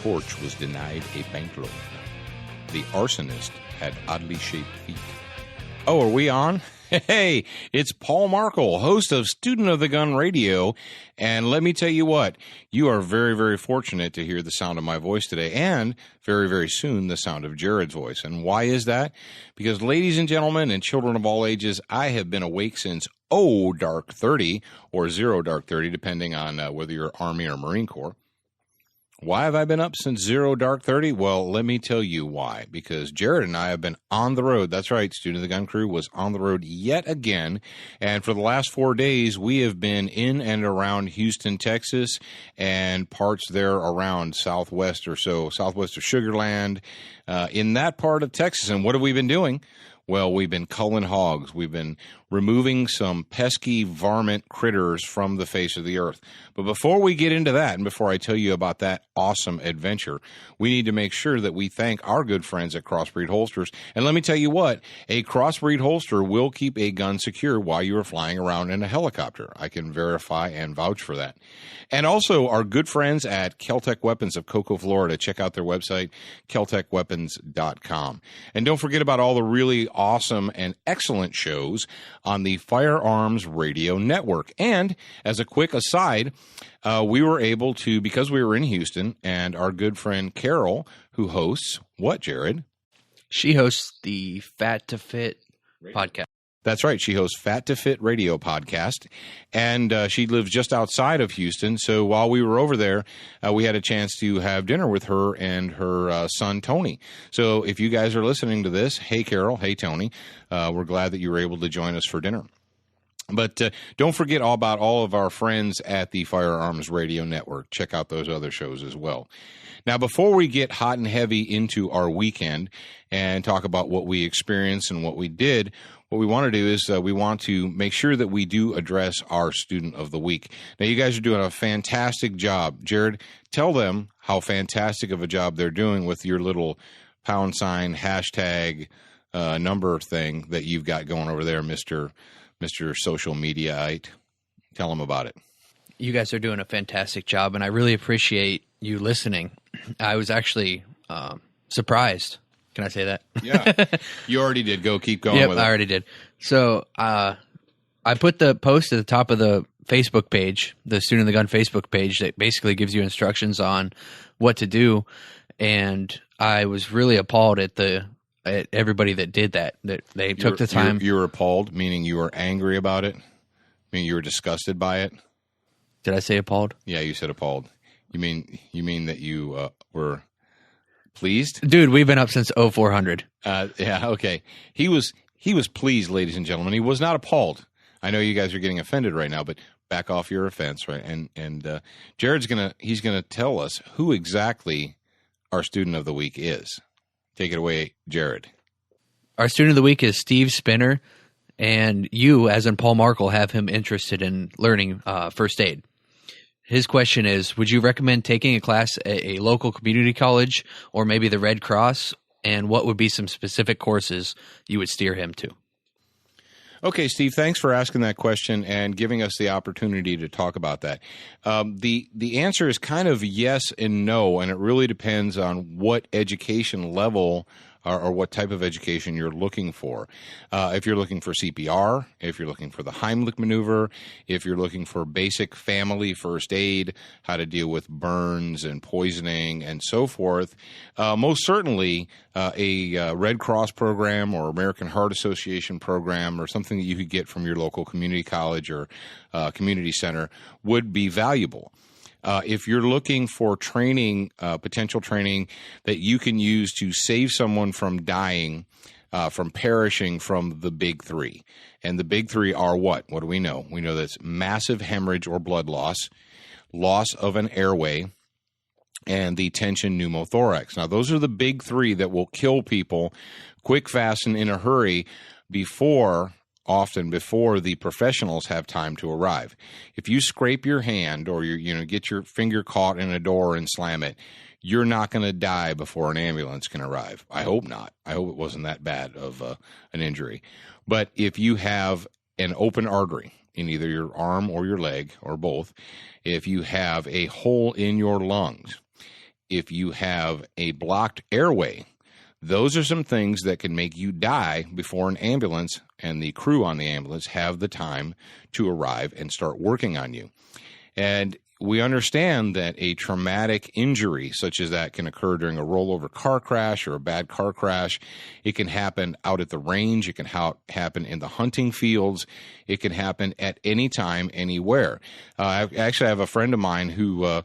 torch was denied a bank loan. The arsonist had oddly shaped feet. Oh, are we on? Hey, it's Paul Markle, host of Student of the Gun Radio, and let me tell you what, you are very, very fortunate to hear the sound of my voice today, and very, very soon the sound of Jared's voice. And why is that? Because, ladies and gentlemen, and children of all ages, I have been awake since dark 30, or 0 dark 30, depending on whether you're Army or Marine Corps. Why have I been up since 0 dark 30? Well, let me tell you why. Because Jared and I have been on the road. That's right. Student of the Gun Crew was on the road yet again. And for the last 4 days, we have been in and around Houston, Texas, and parts there around southwest of Sugar Land, in that part of Texas. And what have we been doing? Well, we've been culling hogs. We've been removing some pesky varmint critters from the face of the earth. But before we get into that, and before I tell you about that awesome adventure, we need to make sure that we thank our good friends at Crossbreed Holsters. And let me tell you what, a Crossbreed holster will keep a gun secure while you are flying around in a helicopter. I can verify and vouch for that. And also our good friends at Keltec Weapons of Cocoa, Florida. Check out their website, keltecweapons.com. And don't forget about all the really awesome and excellent shows on the Firearms Radio Network. And as a quick aside, we were able to, because we were in Houston, and our good friend Carol, who hosts what, Jared? She hosts the Fat to Fit podcast. That's right. She hosts Fat to Fit Radio podcast, and she lives just outside of Houston. So while we were over there, we had a chance to have dinner with her and her son, Tony. So if you guys are listening to this, hey, Carol, hey, Tony, we're glad that you were able to join us for dinner. But don't forget all about all of our friends at the Firearms Radio Network. Check out those other shows as well. Now, before we get hot and heavy into our weekend and talk about what we experienced and what we did, what we want to do is we want to make sure that we do address our Student of the Week. Now, you guys are doing a fantastic job. Jared, tell them how fantastic of a job they're doing with your little # hashtag number thing that you've got going over there, Mr. Social Mediaite. Tell them about it. You guys are doing a fantastic job, and I really appreciate you listening. I was actually surprised. Can I say that? Yeah. You already did. Keep going with it. I already did. So I put the post at the top of the Facebook page, the Student of the Gun Facebook page, that basically gives you instructions on what to do. And I was really appalled at everybody that did that they took the time. You were appalled, meaning you were angry about it? Meaning you were disgusted by it? Did I say appalled? Yeah, you said appalled. You mean that you were pleased? Dude, we've been up since 0400. Yeah, okay. He was pleased, ladies and gentlemen. He was not appalled. I know you guys are getting offended right now, but back off your offense, right? And Jared's he's gonna tell us who exactly our Student of the Week is. Take it away, Jared. Our Student of the Week is Steve Spinner, and you, as in Paul Markle, have him interested in learning first aid. His question is, would you recommend taking a class at a local community college or maybe the Red Cross, and what would be some specific courses you would steer him to? Okay, Steve, thanks for asking that question and giving us the opportunity to talk about that. The answer is kind of yes and no, and it really depends on what education level or what type of education you're looking for. If you're looking for CPR, if you're looking for the Heimlich maneuver, if you're looking for basic family first aid, how to deal with burns and poisoning and so forth, most certainly a Red Cross program or American Heart Association program or something that you could get from your local community college or community center would be valuable. If you're looking for training, potential training that you can use to save someone from dying, from perishing from the big three. And the big three are what? What do we know? We know that's massive hemorrhage or blood loss, loss of an airway, and the tension pneumothorax. Now, those are the big three that will kill people quick, fast, and in a hurry often before the professionals have time to arrive. If you scrape your hand or get your finger caught in a door and slam it, you're not going to die before an ambulance can arrive. I hope not. I hope it wasn't that bad of an injury. But if you have an open artery in either your arm or your leg or both, if you have a hole in your lungs, if you have a blocked airway. Those are some things that can make you die before an ambulance and the crew on the ambulance have the time to arrive and start working on you. And we understand that a traumatic injury such as that can occur during a rollover car crash or a bad car crash. It can happen out at the range. It can happen in the hunting fields. It can happen at any time, anywhere. I actually have a friend of mine who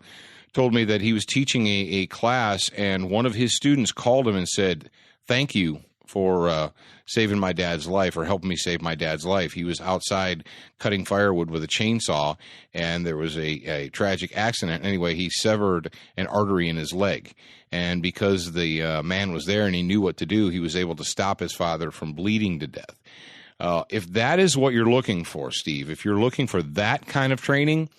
told me that he was teaching a class, and one of his students called him and said, "Thank you for saving my dad's life, or helping me save my dad's life." He was outside cutting firewood with a chainsaw, and there was a tragic accident. Anyway, he severed an artery in his leg. And because the man was there and he knew what to do, he was able to stop his father from bleeding to death. If that is what you're looking for, Steve, if you're looking for that kind of training,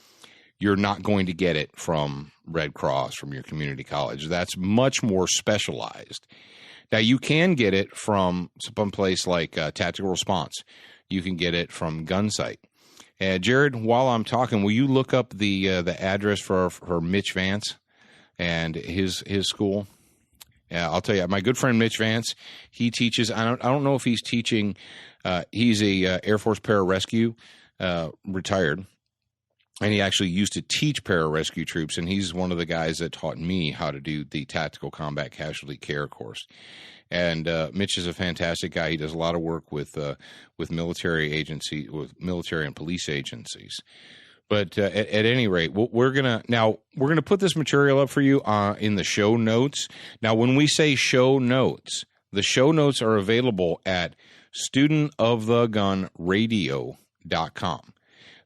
you're not going to get it from Red Cross, from your community college. That's much more specialized. Now, you can get it from some place like Tactical Response. You can get it from Gunsight. Jared, while I'm talking, will you look up the address for Mitch Vance and his school? Yeah, I'll tell you, my good friend Mitch Vance, he teaches. I don't know if he's teaching. He's a Air Force pararescue, retired. And he actually used to teach pararescue troops, and he's one of the guys that taught me how to do the Tactical Combat Casualty Care course. And Mitch is a fantastic guy. He does a lot of work with military and police agencies. But at any rate, we're gonna put this material up for you in the show notes. Now, when we say show notes, the show notes are available at studentofthegunradio.com.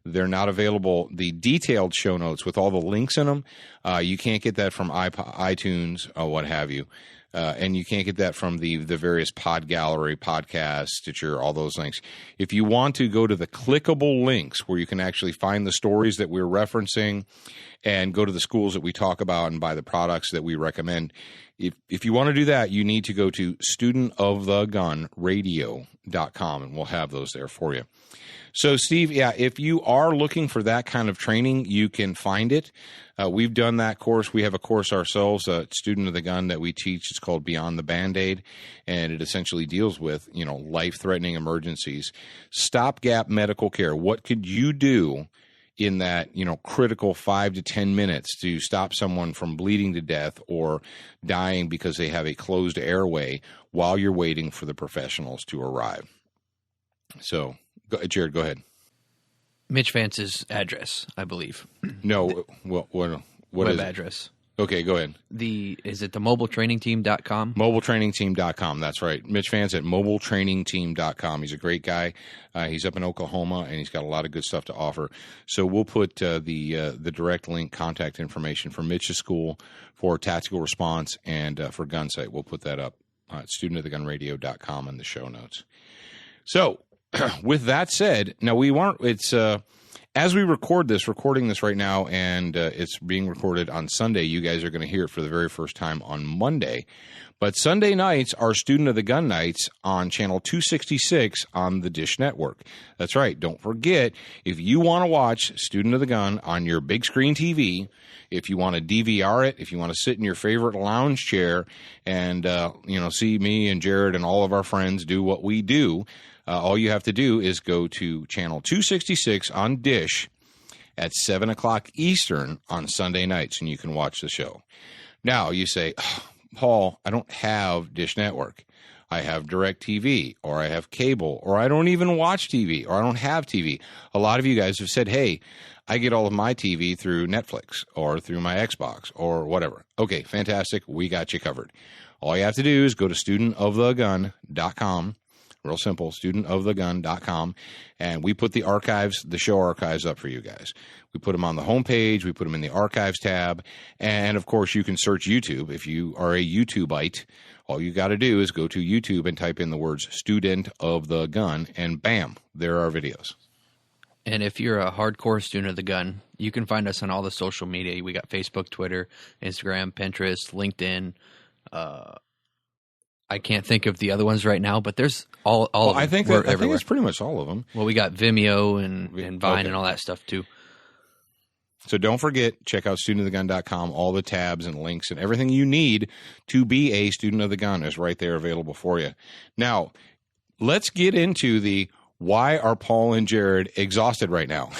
They're not available, the detailed show notes with all the links in them. You can't get that from iTunes or what have you. And you can't get that from the various Pod Gallery, Podcast, Stitcher, all those links. If you want to go to the clickable links where you can actually find the stories that we're referencing and go to the schools that we talk about and buy the products that we recommend, if you want to do that, you need to go to studentofthegunradio.com, and we'll have those there for you. So, Steve, yeah, if you are looking for that kind of training, you can find it. We've done that course. We have a course ourselves, Student of the Gun, that we teach. It's called Beyond the Band-Aid, and it essentially deals with, life-threatening emergencies. Stopgap medical care. What could you do in that, critical 5 to 10 minutes to stop someone from bleeding to death or dying because they have a closed airway while you're waiting for the professionals to arrive? So, Jared, go ahead. Mitch Vance's address, I believe. No, what web is address? Okay, go ahead. Is it the mobiletrainingteam.com? Mobiletrainingteam.com, that's right. Mitch Vance at mobiletrainingteam.com. He's a great guy. He's up in Oklahoma, and he's got a lot of good stuff to offer. So we'll put the direct link, contact information for Mitch's school, for Tactical Response, and for Gunsight. We'll put that up at studentofthegunradio.com in the show notes. So, with that said, now as we recording this right now, and it's being recorded on Sunday. You guys are going to hear it for the very first time on Monday. But Sunday nights are Student of the Gun nights on channel 266 on the Dish Network. That's right. Don't forget, if you want to watch Student of the Gun on your big screen TV, if you want to DVR it, if you want to sit in your favorite lounge chair and see me and Jared and all of our friends do what we do, all you have to do is go to channel 266 on Dish at 7 o'clock Eastern on Sunday nights, and you can watch the show. Now, you say, Paul, I don't have Dish Network. I have DirecTV, or I have cable, or I don't even watch TV, or I don't have TV. A lot of you guys have said, hey, I get all of my TV through Netflix or through my Xbox or whatever. Okay, fantastic. We got you covered. All you have to do is go to studentofthegun.com. Real simple, studentofthegun.com, and we put the show archives up for you guys. We put them on the homepage, we put them in the archives tab, and of course you can search YouTube. If you are a YouTubeite, all you got to do is go to YouTube and type in the words Student of the Gun, and bam, there are videos. And if you're a hardcore student of the gun, you can find us on all the social media. We got Facebook, Twitter, Instagram, Pinterest, LinkedIn. I can't think of the other ones right now, but there's all of them. I think it's pretty much all of them. Well, we got Vimeo and Vine and all that stuff too. So don't forget, check out studentofthegun.com. All the tabs and links and everything you need to be a student of the gun is right there available for you. Now, let's get into the why are Paul and Jared exhausted right now?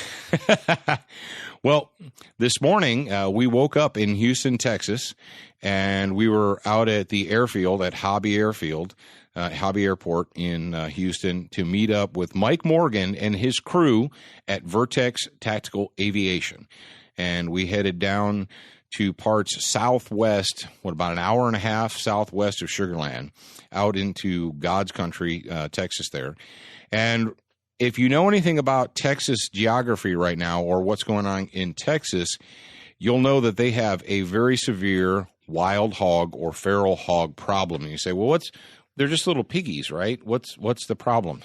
Well, this morning we woke up in Houston, Texas, and we were out at the airfield at Hobby Airfield, Hobby Airport in Houston to meet up with Mike Morgan and his crew at Vertex Tactical Aviation. And we headed down to parts southwest, about an hour and a half southwest of Sugar Land, out into God's country, Texas there. And if you know anything about Texas geography right now or what's going on in Texas, you'll know that they have a very severe wild hog or feral hog problem. And you say, well, they're just little piggies, right? What's the problem?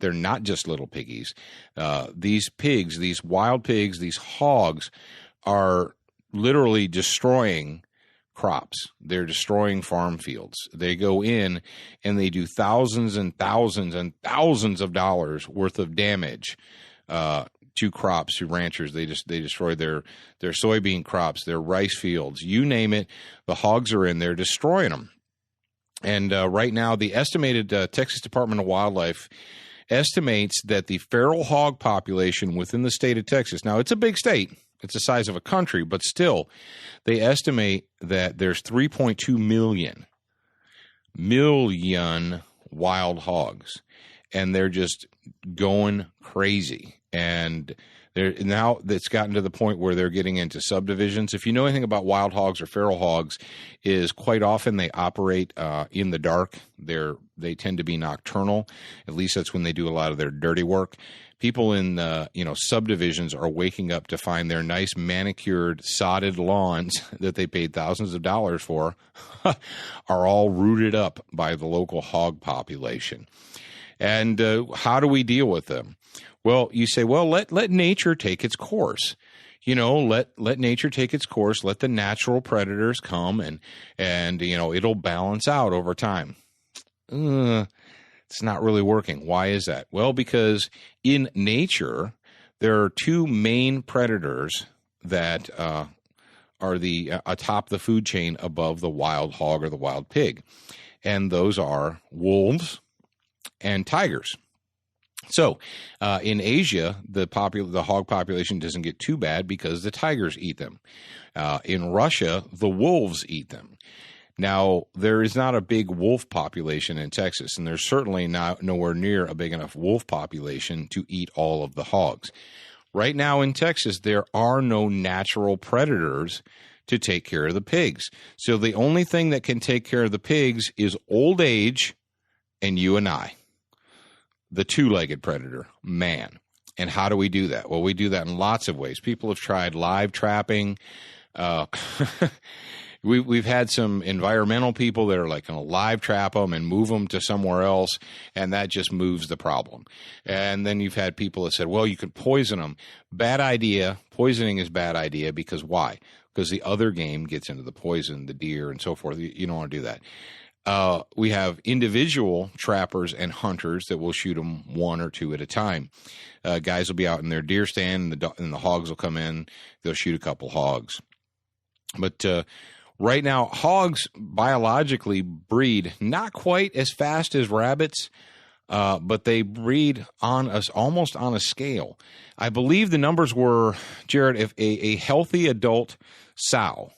They're not just little piggies. These pigs, these wild pigs, these hogs are literally destroying crops. They're destroying farm fields. They go in and they do thousands and thousands and thousands of dollars worth of damage to crops, to ranchers. They destroy their soybean crops, their rice fields, you name it. The hogs are in there destroying them. And right now, the estimated Texas Department of Wildlife estimates that the feral hog population within the state of Texas, now it's a big state, it's the size of a country, but still, they estimate that there's 3.2 million wild hogs, and they're just going crazy. And now it's gotten to the point where they're getting into subdivisions. If you know anything about wild hogs or feral hogs, is quite often they operate in the dark. They tend to be nocturnal. At least that's when they do a lot of their dirty work. People in subdivisions are waking up to find their nice manicured, sodded lawns that they paid thousands of dollars for are all rooted up by the local hog population. And how do we deal with them? Well, you say, well, let nature take its course. Let nature take its course. Let the natural predators come, and it'll balance out over time. It's not really working. Why is that? Well, because in nature, there are two main predators that are atop the food chain above the wild hog or the wild pig, and those are wolves and tigers. So in Asia, the hog population doesn't get too bad because the tigers eat them. In Russia, the wolves eat them. Now, there is not a big wolf population in Texas, and there's certainly nowhere near a big enough wolf population to eat all of the hogs. Right now in Texas, there are no natural predators to take care of the pigs. So the only thing that can take care of the pigs is old age and you and I, the two-legged predator, man. And how do we do that? Well, we do that in lots of ways. People have tried live trapping. We've had some environmental people that are like going to live trap them and move them to somewhere else, and that just moves the problem. And then you've had people that said, well, you could poison them. Bad idea. Poisoning is bad idea because why? Because the other game gets into the poison, the deer and so forth. You don't want to do that. We have individual trappers and hunters that will shoot them one or two at a time. Guys will be out in their deer stand, and the hogs will come in. They'll shoot a couple hogs. But right now, hogs biologically breed not quite as fast as rabbits, but they breed almost on a scale. I believe the numbers were, Jared, if a healthy adult sow,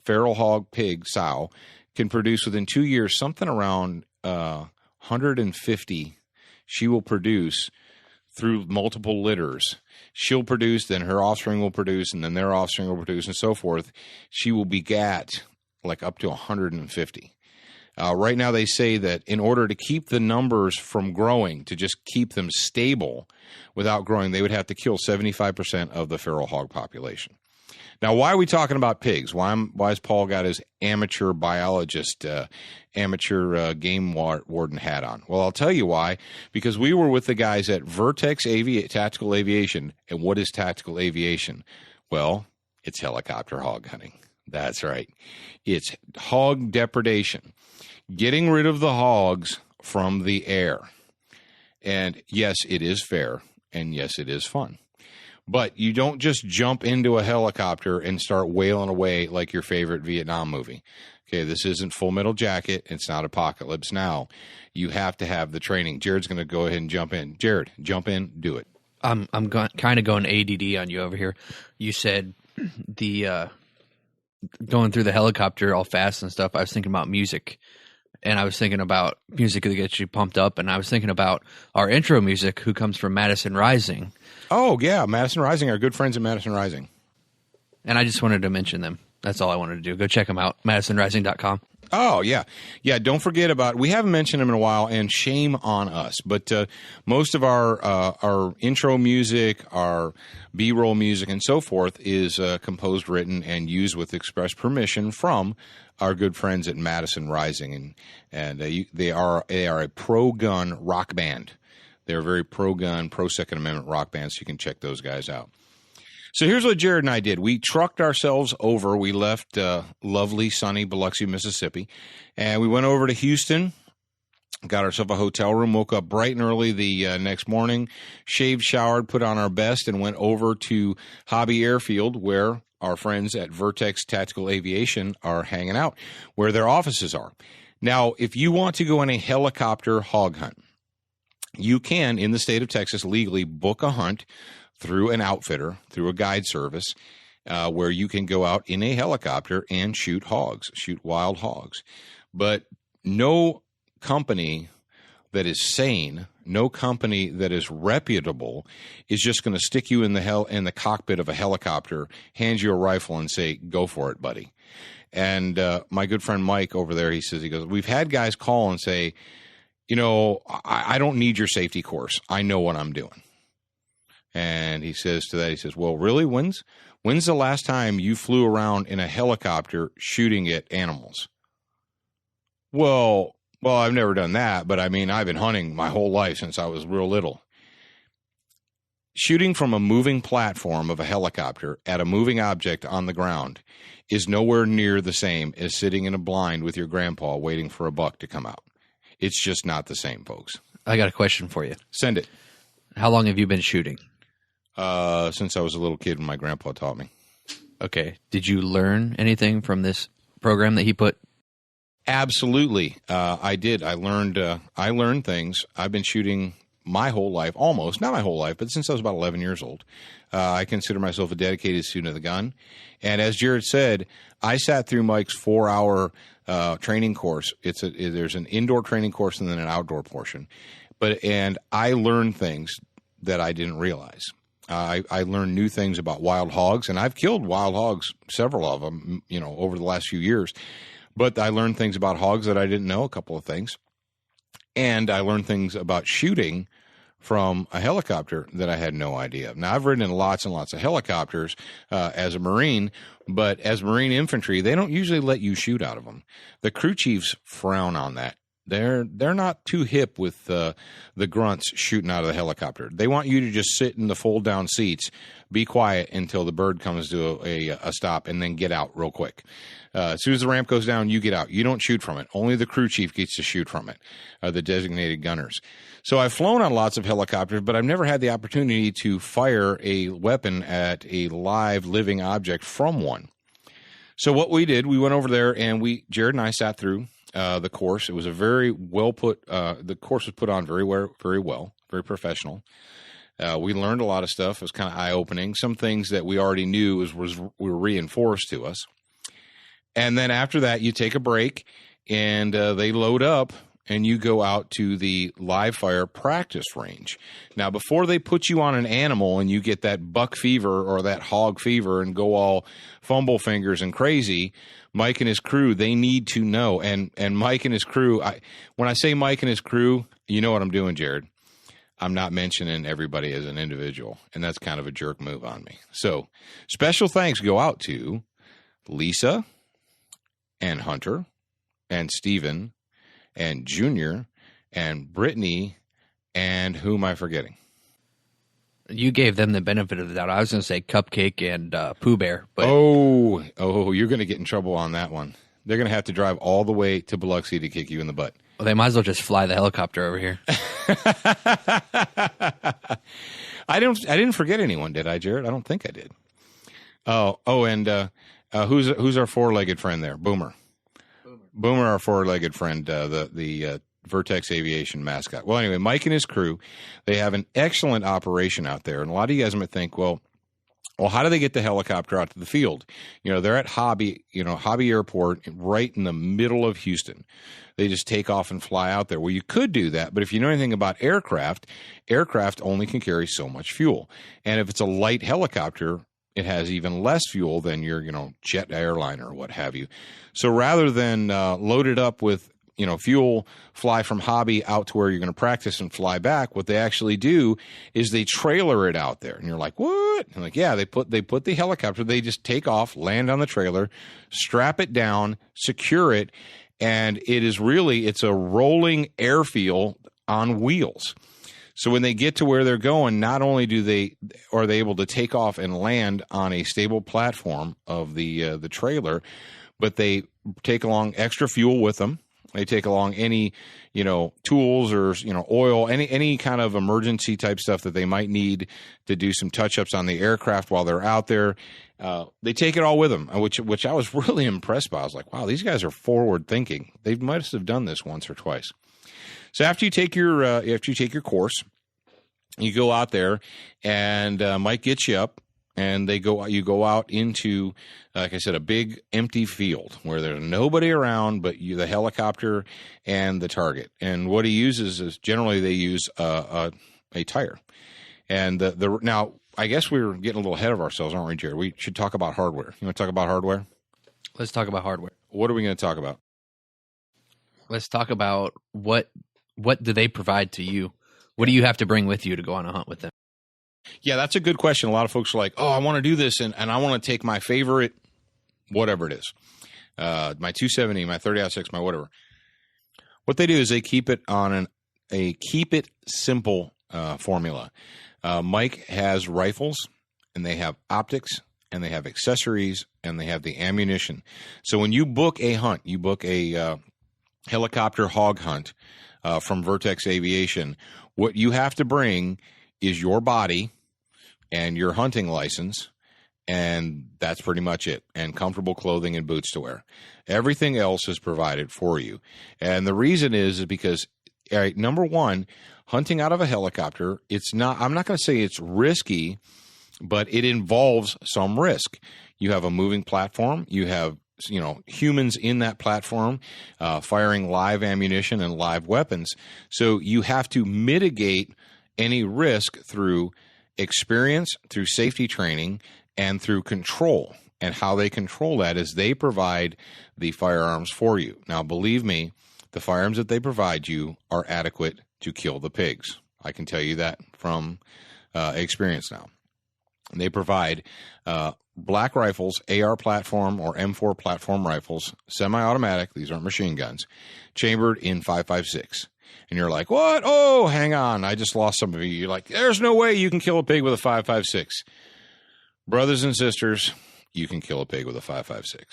feral hog pig sow, can produce within 2 years something around 150. She will produce through multiple litters. She'll produce, then her offspring will produce, and then their offspring will produce, and so forth. She will begat like up to 150. Right now, they say that in order to keep the numbers from growing, to just keep them stable without growing, they would have to kill 75% of the feral hog population. Now, why are we talking about pigs? Why has Paul got his amateur biologist, amateur game warden hat on? Well, I'll tell you why. Because we were with the guys at Vertex Tactical Aviation. And what is tactical aviation? Well, it's helicopter hog hunting. That's right. It's hog depredation. Getting rid of the hogs from the air. And yes, it is fair. And yes, it is fun. But you don't just jump into a helicopter and start wailing away like your favorite Vietnam movie. Okay, this isn't Full Metal Jacket. It's not Apocalypse Now. You have to have the training. Jared's going to go ahead and jump in. Jared, jump in. Do it. I'm kind of going ADD on you over here. You said the going through the helicopter all fast and stuff. I was thinking about music, and I was thinking about music that gets you pumped up, and I was thinking about our intro music, who comes from Madison Rising. Oh, yeah, Madison Rising, our good friends at Madison Rising. And I just wanted to mention them. That's all I wanted to do. Go check them out, madisonrising.com. Oh, yeah. Yeah, don't forget about, we haven't mentioned them in a while, and shame on us. But most of our intro music, our B-roll music, and so forth is composed, written, and used with express permission from our good friends at Madison Rising. And they are a pro-gun rock band. They're a very pro-gun, pro-Second Amendment rock band, so you can check those guys out. So here's what Jared and I did. We trucked ourselves over. We left lovely, sunny Biloxi, Mississippi, and we went over to Houston, got ourselves a hotel room, woke up bright and early the next morning, shaved, showered, put on our best, and went over to Hobby Airfield, where our friends at Vertex Tactical Aviation are hanging out, where their offices are. Now, if you want to go on a helicopter hog hunt, you can, in the state of Texas, legally book a hunt through an outfitter, through a guide service, where you can go out in a helicopter and shoot hogs, shoot wild hogs. But no company that is sane, no company that is reputable is just going to stick you in the cockpit of a helicopter, hand you a rifle, and say, "Go for it, buddy." And my good friend Mike over there, he goes, "We've had guys call and say, I don't need your safety course. I know what I'm doing." And he says to that, "Well, really, when's the last time you flew around in a helicopter shooting at animals?" Well, I've never done that, but I mean, I've been hunting my whole life since I was real little. Shooting from a moving platform of a helicopter at a moving object on the ground is nowhere near the same as sitting in a blind with your grandpa waiting for a buck to come out. It's just not the same, folks. I got a question for you. Send it. How long have you been shooting? Since I was a little kid when my grandpa taught me. Okay. Did you learn anything from this program that he put? Absolutely. I did. I learned things. I've been shooting my whole life, almost, not my whole life, but since I was about 11 years old. I consider myself a dedicated student of the gun. And as Jared said, I sat through Mike's 4-hour training course. There's an indoor training course and then an outdoor portion. And I learned things that I didn't realize. I learned new things about wild hogs, and I've killed wild hogs, several of them, over the last few years. But I learned things about hogs that I didn't know, a couple of things. And I learned things about shooting from a helicopter that I had no idea. Now, I've ridden in lots and lots of helicopters as a Marine, but as Marine infantry, they don't usually let you shoot out of them. The crew chiefs frown on that. They're not too hip with the grunts shooting out of the helicopter. They want you to just sit in the fold-down seats, be quiet until the bird comes to a stop, and then get out real quick. As soon as the ramp goes down, you get out. You don't shoot from it. Only the crew chief gets to shoot from it, the designated gunners. So I've flown on lots of helicopters, but I've never had the opportunity to fire a weapon at a live, living object from one. So what we did, we went over there, and Jared and I sat through the course. It was a very well put. The course was put on very well, very professional. We learned a lot of stuff. It was kind of eye opening. Some things that we already knew were reinforced to us. And then after that, you take a break, and they load up, and you go out to the live fire practice range. Now, before they put you on an animal and you get that buck fever or that hog fever and go all fumble fingers and crazy, Mike and his crew, they need to know. And Mike and his crew, when I say Mike and his crew, you know what I'm doing, Jared. I'm not mentioning everybody as an individual, and that's kind of a jerk move on me. So special thanks go out to Lisa and Hunter and Steven and Junior and Brittany and who am I forgetting? You gave them the benefit of the doubt. I was going to say Cupcake and Pooh Bear. But Oh, you're going to get in trouble on that one. They're going to have to drive all the way to Biloxi to kick you in the butt. Well, they might as well just fly the helicopter over here. I didn't forget anyone, did I, Jared? I don't think I did. And who's our four-legged friend there? Boomer, our four-legged friend, the Vertex Aviation mascot. Well, anyway, Mike and his crew, they have an excellent operation out there, and a lot of you guys might think, well, how do they get the helicopter out to the field? They're at Hobby Airport right in the middle of Houston. They just take off and fly out there. Well, you could do that, but if you know anything about aircraft only can carry so much fuel. And if it's a light helicopter, it has even less fuel than your, jet airliner or what have you. So rather than load it up with fuel, fly from Hobby out to where you're going to practice and fly back, what they actually do is they trailer it out there. And you're like, what? I'm like, yeah, they put the helicopter, they just take off, land on the trailer, strap it down, secure it, and it's a rolling airfield on wheels. So when they get to where they're going, not only are they able to take off and land on a stable platform of the trailer, but they take along extra fuel with them. They take along any, tools or, oil, any kind of emergency type stuff that they might need to do some touch-ups on the aircraft while they're out there. They take it all with them, which I was really impressed by. I was like, wow, these guys are forward thinking. They must have done this once or twice. So after you take your course, you go out there, and Mike gets you up. And you go out into, like I said, a big empty field where there's nobody around but the helicopter and the target. And what he uses is generally they use a tire. And now I guess we were getting a little ahead of ourselves, aren't we, Jared? We should talk about hardware. You want to talk about hardware? Let's talk about hardware. What are we going to talk about? Let's talk about what do they provide to you? What do you have to bring with you to go on a hunt with them? Yeah, that's a good question. A lot of folks are like, oh, I want to do this, and I want to take my favorite, whatever it is, my 270, my 30-06, my whatever. What they do is they keep it on a keep it simple formula. Mike has rifles, and they have optics, and they have accessories, and they have the ammunition. So when you book a hunt, you book a helicopter hog hunt from Vertex Aviation, what you have to bring is your body and your hunting license, and that's pretty much it, and comfortable clothing and boots to wear. Everything else is provided for you. And the reason is because, all right, number one, hunting out of a helicopter, I'm not going to say it's risky, but it involves some risk. You have a moving platform. You have humans in that platform firing live ammunition and live weapons. So you have to mitigate any risk through experience, through safety training, and through control. And how they control that is they provide the firearms for you. Now, believe me, the firearms that they provide you are adequate to kill the pigs. I can tell you that from experience now. They provide black rifles, AR platform or M4 platform rifles, semi-automatic, these aren't machine guns, chambered in 5.56. And you're like, what? Oh, hang on. I just lost some of you. You're like, there's no way you can kill a pig with a 5.56. Brothers and sisters, you can kill a pig with a 5.56.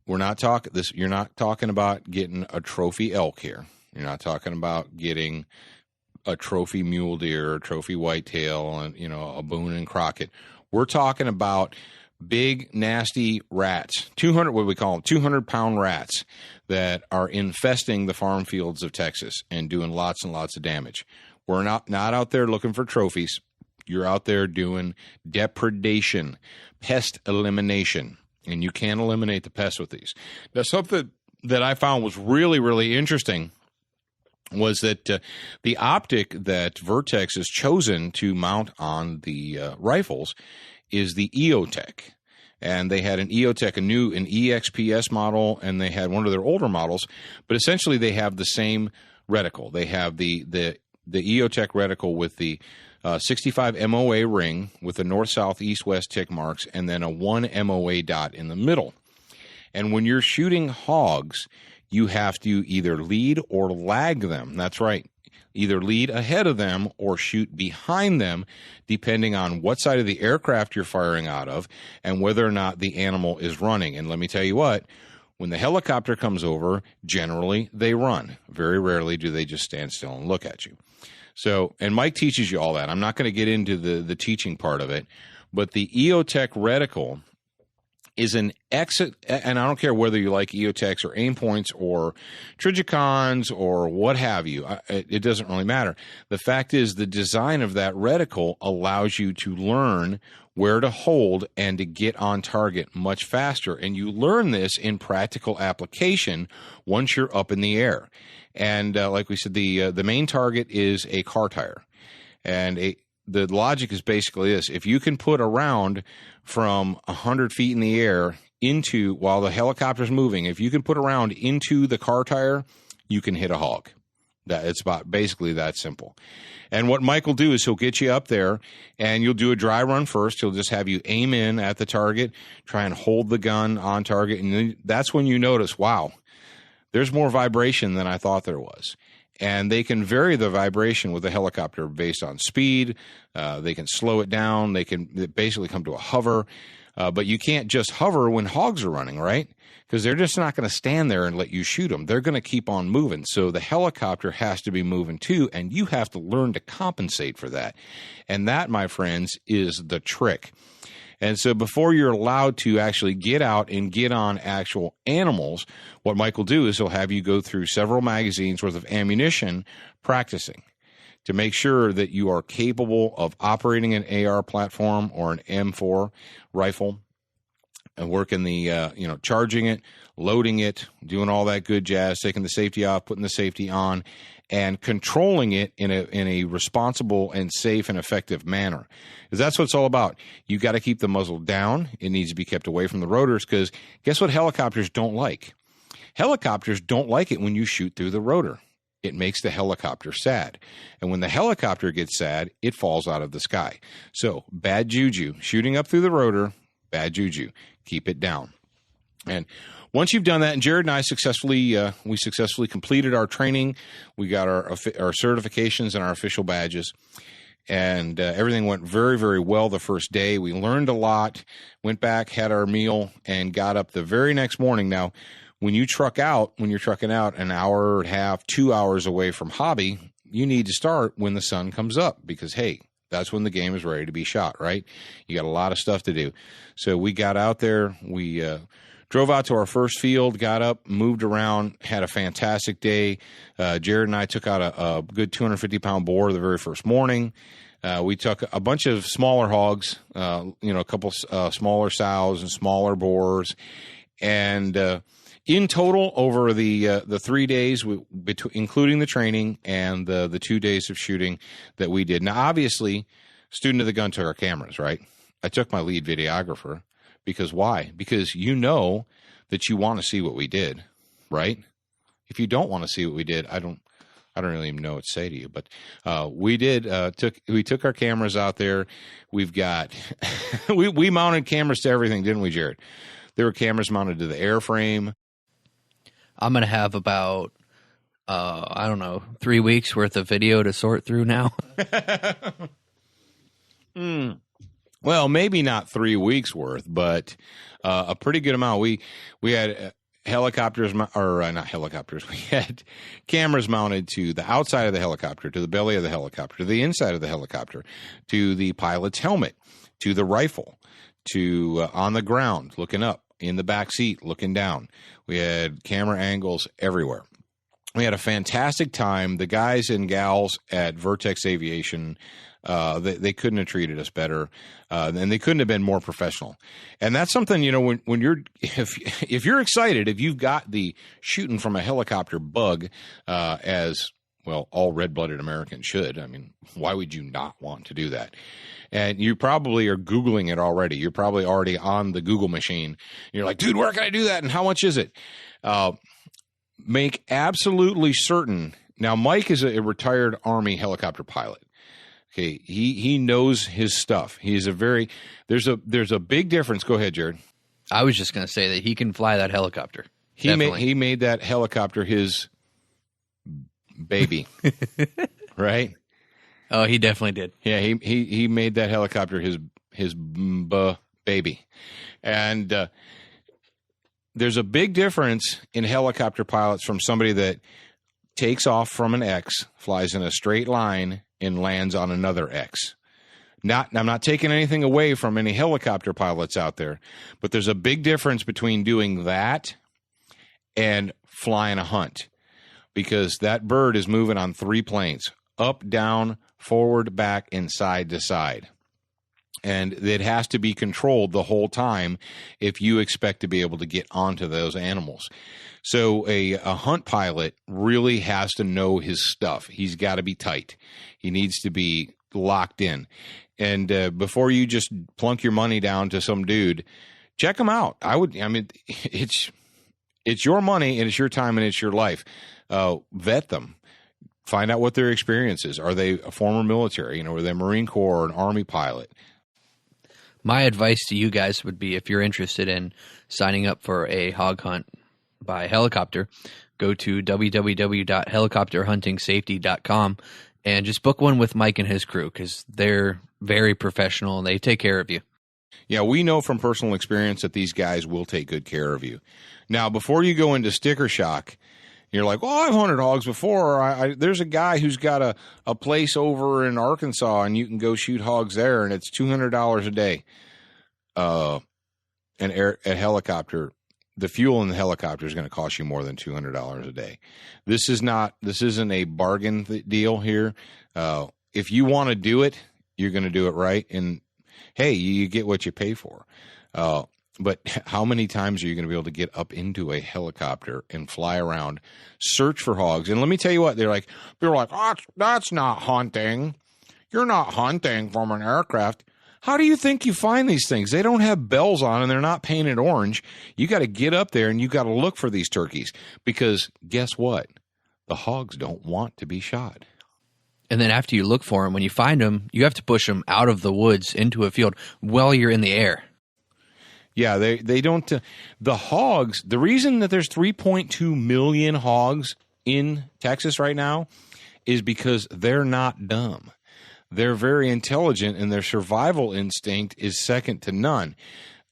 We're not talking this. You're not talking about getting a trophy elk here. You're not talking about getting a trophy mule deer, a trophy whitetail, and a Boone and Crockett. We're talking about big, nasty rats, 200-pound rats that are infesting the farm fields of Texas and doing lots and lots of damage. We're not out there looking for trophies. You're out there doing depredation, pest elimination, and you can eliminate the pests with these. Now, something that I found was really, really interesting was that the optic that Vertex has chosen to mount on the rifles is the EOTech. And they had an EOTech, an EXPS model, and they had one of their older models. But essentially, they have the same reticle. They have the EOTech reticle with the 65 MOA ring with the north, south, east, west tick marks, and then a 1 MOA dot in the middle. And when you're shooting hogs, you have to either lead or lag them. That's right. Either lead ahead of them or shoot behind them, depending on what side of the aircraft you're firing out of and whether or not the animal is running. And let me tell you what, when the helicopter comes over, generally they run. Very rarely do they just stand still and look at you. So, and Mike teaches you all that. I'm not going to get into the teaching part of it, but the EOTech reticle is an exit, and I don't care whether you like EOTechs or Aimpoints or Trijicons or what have you. It doesn't really matter. The fact is the design of that reticle allows you to learn where to hold and to get on target much faster. And you learn this in practical application once you're up in the air. And like we said, the main target is a car tire. And the logic is basically this. If you can put a round from 100 feet in the air while the helicopter's moving, if you can put a round into the car tire, you can hit a hog. It's about basically that simple. And what Mike will do is he'll get you up there and you'll do a dry run first. He'll just have you aim in at the target, try and hold the gun on target. And then that's when you notice, wow, there's more vibration than I thought there was. And they can vary the vibration with the helicopter based on speed. They can slow it down. They can basically come to a hover. But you can't just hover when hogs are running, right? Because they're just not going to stand there and let you shoot them. They're going to keep on moving. So the helicopter has to be moving too, and you have to learn to compensate for that. And that, my friends, is the trick. And so before you're allowed to actually get out and get on actual animals, what Mike will do is he'll have you go through several magazines worth of ammunition practicing to make sure that you are capable of operating an AR platform or an M4 rifle and working the, charging it, loading it, doing all that good jazz, taking the safety off, putting the safety on, and controlling it in a responsible and safe and effective manner. Because that's what it's all about. You got to keep the muzzle down. It needs to be kept away from the rotors because guess what helicopters don't like? Helicopters don't like it when you shoot through the rotor. It makes the helicopter sad. And when the helicopter gets sad, it falls out of the sky. So bad juju. Shooting up through the rotor, bad juju. Keep it down. And once you've done that, and Jared and I successfully completed our training. We got our certifications and our official badges. And everything went very, very well the first day. We learned a lot, went back, had our meal, and got up the very next morning. Now, when you're trucking out an hour and a half, 2 hours away from hobby, you need to start when the sun comes up because, hey, that's when the game is ready to be shot, right? You got a lot of stuff to do. So we got out there. We drove out to our first field, got up, moved around, had a fantastic day. Jared and I took out a good 250-pound boar the very first morning. We took a bunch of smaller hogs, a couple smaller sows and smaller boars. And in total, over the 3 days, including the training and the 2 days of shooting that we did. Now, obviously, student of the gun took our cameras, right? I took my lead videographer. Because why? Because you know that you want to see what we did, right? If you don't want to see what we did, I don't really even know what to say to you. But we did. We took our cameras out there. We've got we mounted cameras to everything, didn't we, Jared? There were cameras mounted to the airframe. I'm gonna have about 3 weeks worth of video to sort through now. Well, maybe not 3 weeks worth, but a pretty good amount. We had helicopters, or not helicopters. We had cameras mounted to the outside of the helicopter, to the belly of the helicopter, to the inside of the helicopter, to the pilot's helmet, to the rifle, to on the ground, looking up, in the back seat, looking down. We had camera angles everywhere. We had a fantastic time. The guys and gals at Vertex Aviation, they couldn't have treated us better, and they couldn't have been more professional. And that's something, when you're, if you're excited, if you've got the shooting from a helicopter bug, as well, all red-blooded Americans should. I mean, why would you not want to do that? And you probably are Googling it already. You're probably already on the Google machine. You're like, dude, where can I do that? And how much is it? Make absolutely certain. Now, Mike is a retired Army helicopter pilot. Okay, he knows his stuff. He's there's a big difference. Go ahead, Jared. I was just going to say that he can fly that helicopter. He made that helicopter his baby, right? Oh, he definitely did. Yeah, he made that helicopter his baby, and there's a big difference in helicopter pilots from somebody that takes off from an X, flies in a straight line, and lands on another X. I'm not taking anything away from any helicopter pilots out there, but there's a big difference between doing that and flying a hunt, because that bird is moving on 3 planes: up, down, forward, back, and side to side. And it has to be controlled the whole time if you expect to be able to get onto those animals. So a hunt pilot really has to know his stuff. He's got to be tight. He needs to be locked in. And before you just plunk your money down to some dude, check him out. It's your money and it's your time and it's your life. Vet them. Find out what their experience is. Are they a former military? Are they Marine Corps or an Army pilot? My advice to you guys would be, if you're interested in signing up for a hog hunt by helicopter, go to www.helicopterhuntingsafety.com and just book one with Mike and his crew, because they're very professional and they take care of you. Yeah, we know from personal experience that these guys will take good care of you. Now, before you go into sticker shock, you're like, well, I've hunted hogs before. There's a guy who's got a place over in Arkansas, and you can go shoot hogs there, and it's $200 a day. A helicopter, the fuel in the helicopter is going to cost you more than $200 a day. This isn't a bargain deal here. If you want to do it, you're going to do it right, and hey, you get what you pay for. But how many times are you going to be able to get up into a helicopter and fly around, search for hogs? And let me tell you what, people are like, oh, that's not hunting. You're not hunting from an aircraft. How do you think you find these things? They don't have bells on and they're not painted orange. You got to get up there and you got to look for these turkeys, because guess what? The hogs don't want to be shot. And then after you look for them, when you find them, you have to push them out of the woods into a field while you're in the air. Yeah, they don't. The hogs, the reason that there's 3.2 million hogs in Texas right now is because they're not dumb. They're very intelligent, and their survival instinct is second to none.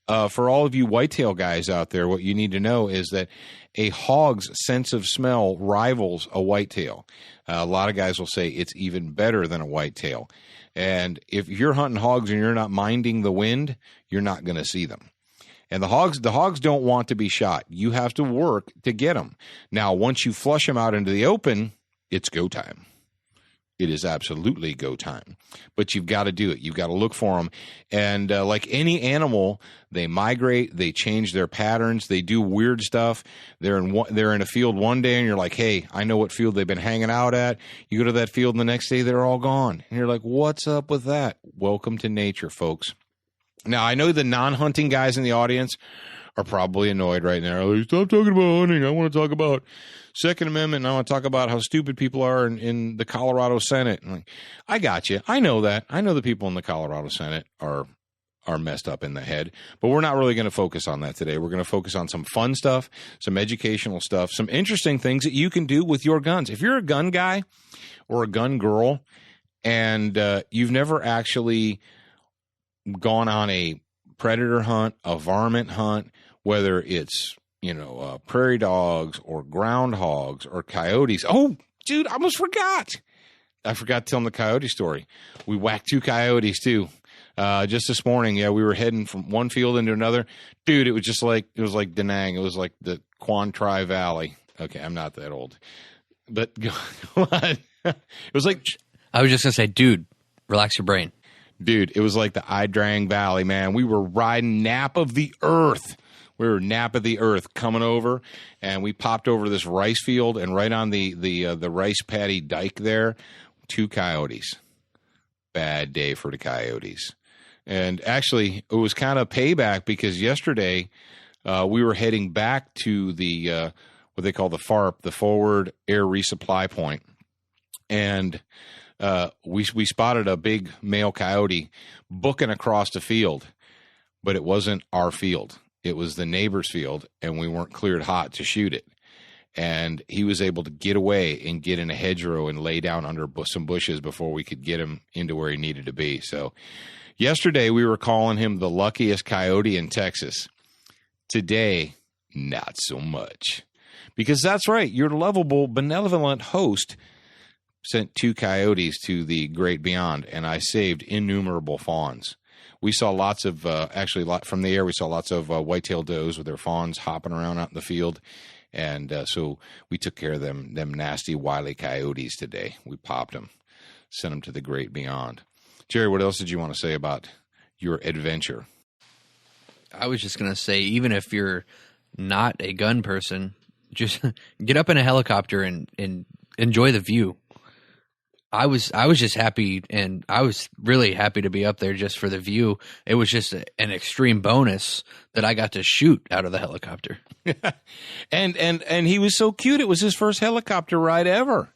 For all of you whitetail guys out there, what you need to know is that a hog's sense of smell rivals a whitetail. A lot of guys will say it's even better than a whitetail. And if you're hunting hogs and you're not minding the wind, you're not going to see them. And the hogs don't want to be shot. You have to work to get them. Now, once you flush them out into the open, it's go time. It is absolutely go time. But you've got to do it. You've got to look for them. And like any animal, they migrate. They change their patterns. They do weird stuff. They're in a field one day, and you're like, hey, I know what field they've been hanging out at. You go to that field, and the next day they're all gone. And you're like, what's up with that? Welcome to nature, folks. Now, I know the non-hunting guys in the audience are probably annoyed right now. Like, stop talking about hunting. I want to talk about Second Amendment, and I want to talk about how stupid people are in the Colorado Senate. And like, I got you. I know that. I know the people in the Colorado Senate are messed up in the head, but we're not really going to focus on that today. We're going to focus on some fun stuff, some educational stuff, some interesting things that you can do with your guns. If you're a gun guy or a gun girl and you've never actually gone on a predator hunt, a varmint hunt, whether it's, prairie dogs or groundhogs or coyotes. Oh, dude, I almost forgot. I forgot to tell them the coyote story. We whacked 2 coyotes too. Just this morning. Yeah, we were heading from one field into another. Dude, it was like Da Nang. It was like the Quan Tri Valley. Okay, I'm not that old. But go on. It was like, I was just going to say, dude, relax your brain. Dude, it was like the Idrang Valley, man. We were riding Nap of the Earth. We were Nap of the Earth coming over, and we popped over this rice field, and right on the rice paddy dike there, 2 coyotes. Bad day for the coyotes. And actually, it was kind of payback, because yesterday we were heading back to the what they call the FARP, the Forward Air Resupply Point, and we spotted a big male coyote booking across the field, but it wasn't our field. It was the neighbor's field, and we weren't cleared hot to shoot it. And he was able to get away and get in a hedgerow and lay down under some bushes before we could get him into where he needed to be. So yesterday we were calling him the luckiest coyote in Texas. Today, not so much. Because that's right, your lovable, benevolent host sent 2 coyotes to the great beyond, and I saved innumerable fawns. We saw lots of, from the air, we saw lots of white-tailed does with their fawns hopping around out in the field. And so we took care of them nasty, wily coyotes today. We popped them, sent them to the great beyond. Jerry, what else did you want to say about your adventure? I was just going to say, even if you're not a gun person, just get up in a helicopter and enjoy the view. I was just happy, and I was really happy to be up there just for the view. It was just an extreme bonus that I got to shoot out of the helicopter. and he was so cute. It was his first helicopter ride ever.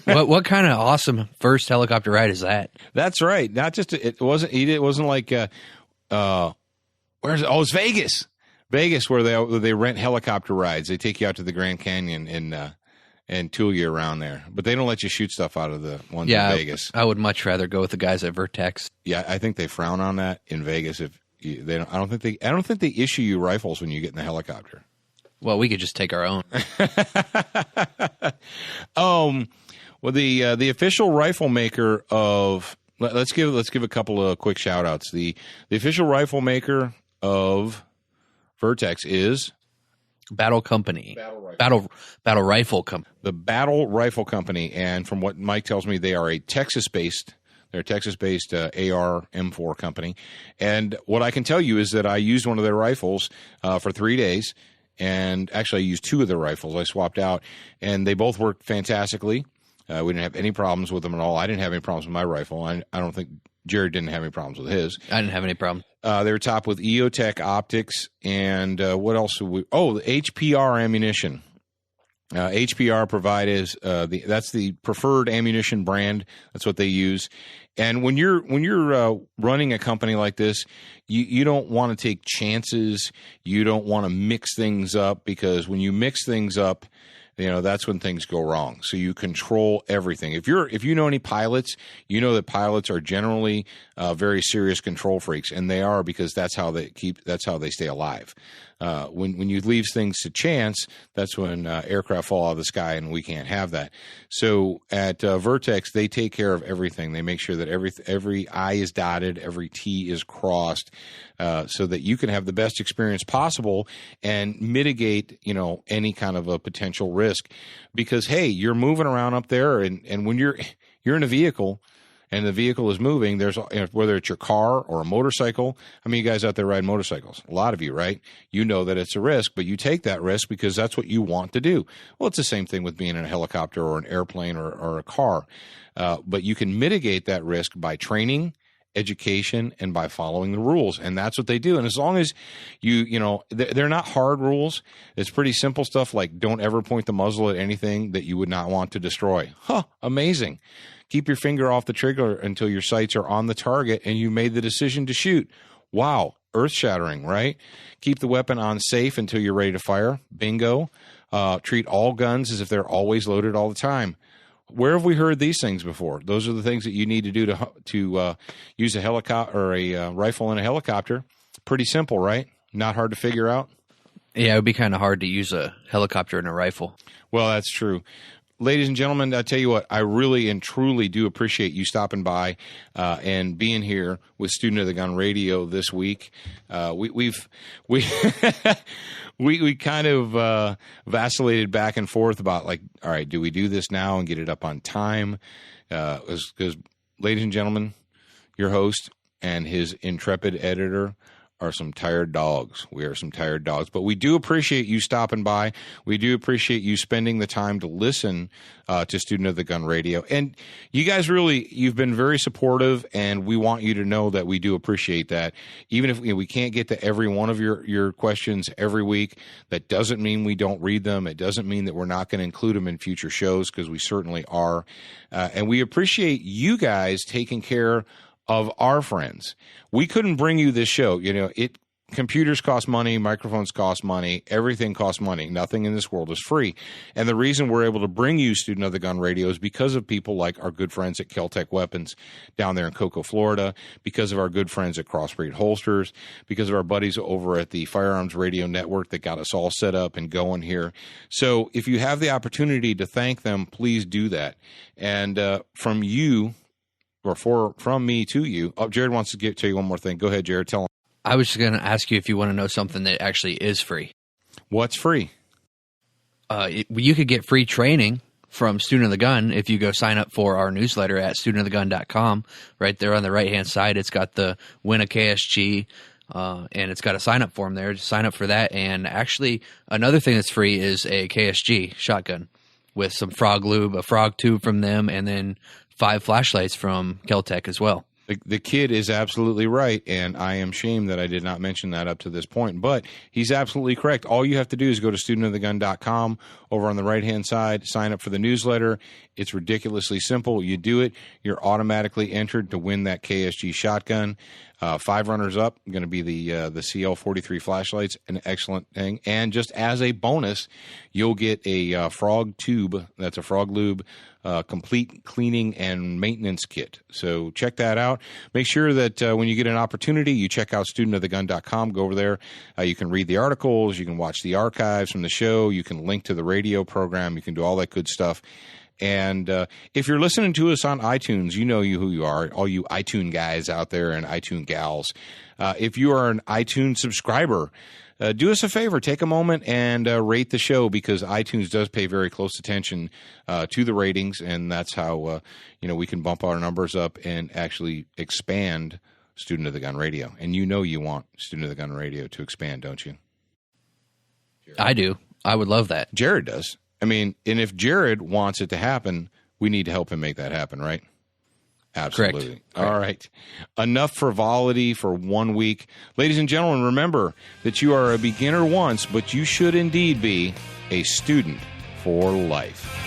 What kind of awesome first helicopter ride is that? That's right. Not just it wasn't like where's it? Oh, it's Vegas. Vegas, where they rent helicopter rides. They take you out to the Grand Canyon and tool you around there, but they don't let you shoot stuff out of the ones in Vegas. I would much rather go with the guys at Vertex. Yeah, I think they frown on that in Vegas. If they don't, I don't think they issue you rifles when you get in the helicopter. Well, we could just take our own. Well, the official rifle maker of let's give a couple of quick shout outs. The official rifle maker of Vertex is Battle Company. Battle Rifle Company. The Battle Rifle Company, and from what Mike tells me, they are a Texas-based AR M4 company. And what I can tell you is that I used one of their rifles for 3 days, and actually I used 2 of their rifles. I swapped out, and they both worked fantastically. We didn't have any problems with them at all. I didn't have any problems with my rifle. I don't think Jared didn't have any problems with his. I didn't have any problem. They were topped with EOTech optics, and what else? The HPR ammunition. HPR provides that's the preferred ammunition brand. That's what they use. And when you're running a company like this, you don't want to take chances. You don't want to mix things up, because when you mix things up, that's when things go wrong. So you control everything. If you know any pilots, you know that pilots are generally very serious control freaks, and they are, because that's how they stay alive. When you leave things to chance, that's when aircraft fall out of the sky, and we can't have that. So at Vertex, they take care of everything. They make sure that every I is dotted, every T is crossed, so that you can have the best experience possible and mitigate, any kind of a potential risk. Because hey, you're moving around up there, and when you're in a vehicle, and the vehicle is moving, there's, whether it's your car or a motorcycle. I mean, you guys out there ride motorcycles, a lot of you, right? You know that it's a risk, but you take that risk because that's what you want to do. Well, it's the same thing with being in a helicopter or an airplane or a car. But you can mitigate that risk by training, education, and by following the rules. And that's what they do. And as long as they're not hard rules. It's pretty simple stuff like don't ever point the muzzle at anything that you would not want to destroy. Amazing. Keep your finger off the trigger until your sights are on the target and you made the decision to shoot. Wow. Earth-shattering, right? Keep the weapon on safe until you're ready to fire. Bingo. Treat all guns as if they're always loaded all the time. Where have we heard these things before? Those are the things that you need to do to use a helicopter or a rifle in a helicopter. Pretty simple, right? Not hard to figure out. Yeah, it would be kind of hard to use a helicopter and a rifle. Well, that's true. Ladies and gentlemen, I tell you what, I really and truly do appreciate you stopping by and being here with Student of the Gun Radio this week. We kind of vacillated back and forth about all right, do we do this now and get it up on time? Because, ladies and gentlemen, your host and his intrepid editor are some tired dogs. We are some tired dogs. But we do appreciate you stopping by. We do appreciate you spending the time to listen to Student of the Gun Radio. And you guys you've been very supportive, and we want you to know that we do appreciate that. Even if we can't get to every one of your questions every week, that doesn't mean we don't read them. It doesn't mean that we're not going to include them in future shows, because we certainly are. And we appreciate you guys taking care of our friends. We couldn't bring you this show. computers cost money, microphones cost money, everything costs money. Nothing in this world is free. And the reason we're able to bring you Student of the Gun Radio is because of people like our good friends at Kel-Tec Weapons down there in Cocoa, Florida, because of our good friends at Crossbreed Holsters, because of our buddies over at the Firearms Radio Network that got us all set up and going here. So if you have the opportunity to thank them, please do that. And from you, or from me to you, Jared wants to tell you one more thing. Go ahead, Jared. Tell him. I was just going to ask you if you want to know something that actually is free. What's free? You could get free training from Student of the Gun if you go sign up for our newsletter at studentofthegun.com. Right there on the right-hand side, it's got the Win a KSG, and it's got a sign-up form there. Just sign up for that. And actually, another thing that's free is a KSG shotgun with some frog lube, a frog tube from them, and then 5 flashlights from Kel-Tec as well. The kid is absolutely right, and I am ashamed that I did not mention that up to this point, but he's absolutely correct. All you have to do is go to studentofthegun.com over on the right-hand side, sign up for the newsletter. It's ridiculously simple. You do it, you're automatically entered to win that KSG shotgun. 5 runners-up, going to be the CL43 flashlights, an excellent thing. And just as a bonus, you'll get a frog tube, that's a frog lube, complete cleaning and maintenance kit. So check that out. Make sure that when you get an opportunity, you check out studentofthegun.com. Go over there. You can read the articles. You can watch the archives from the show. You can link to the radio program. You can do all that good stuff. And if you're listening to us on iTunes, you know who you are, all you iTunes guys out there and iTunes gals. If you are an iTunes subscriber, do us a favor, take a moment and rate the show, because iTunes does pay very close attention to the ratings, and that's how we can bump our numbers up and actually expand Student of the Gun Radio. And you want Student of the Gun Radio to expand, don't you? Jared? I do. I would love that. Jared does. I mean, and if Jared wants it to happen, we need to help him make that happen, right? Absolutely. Correct. All right. Enough frivolity for 1 week. Ladies and gentlemen, remember that you are a beginner once, but you should indeed be a student for life.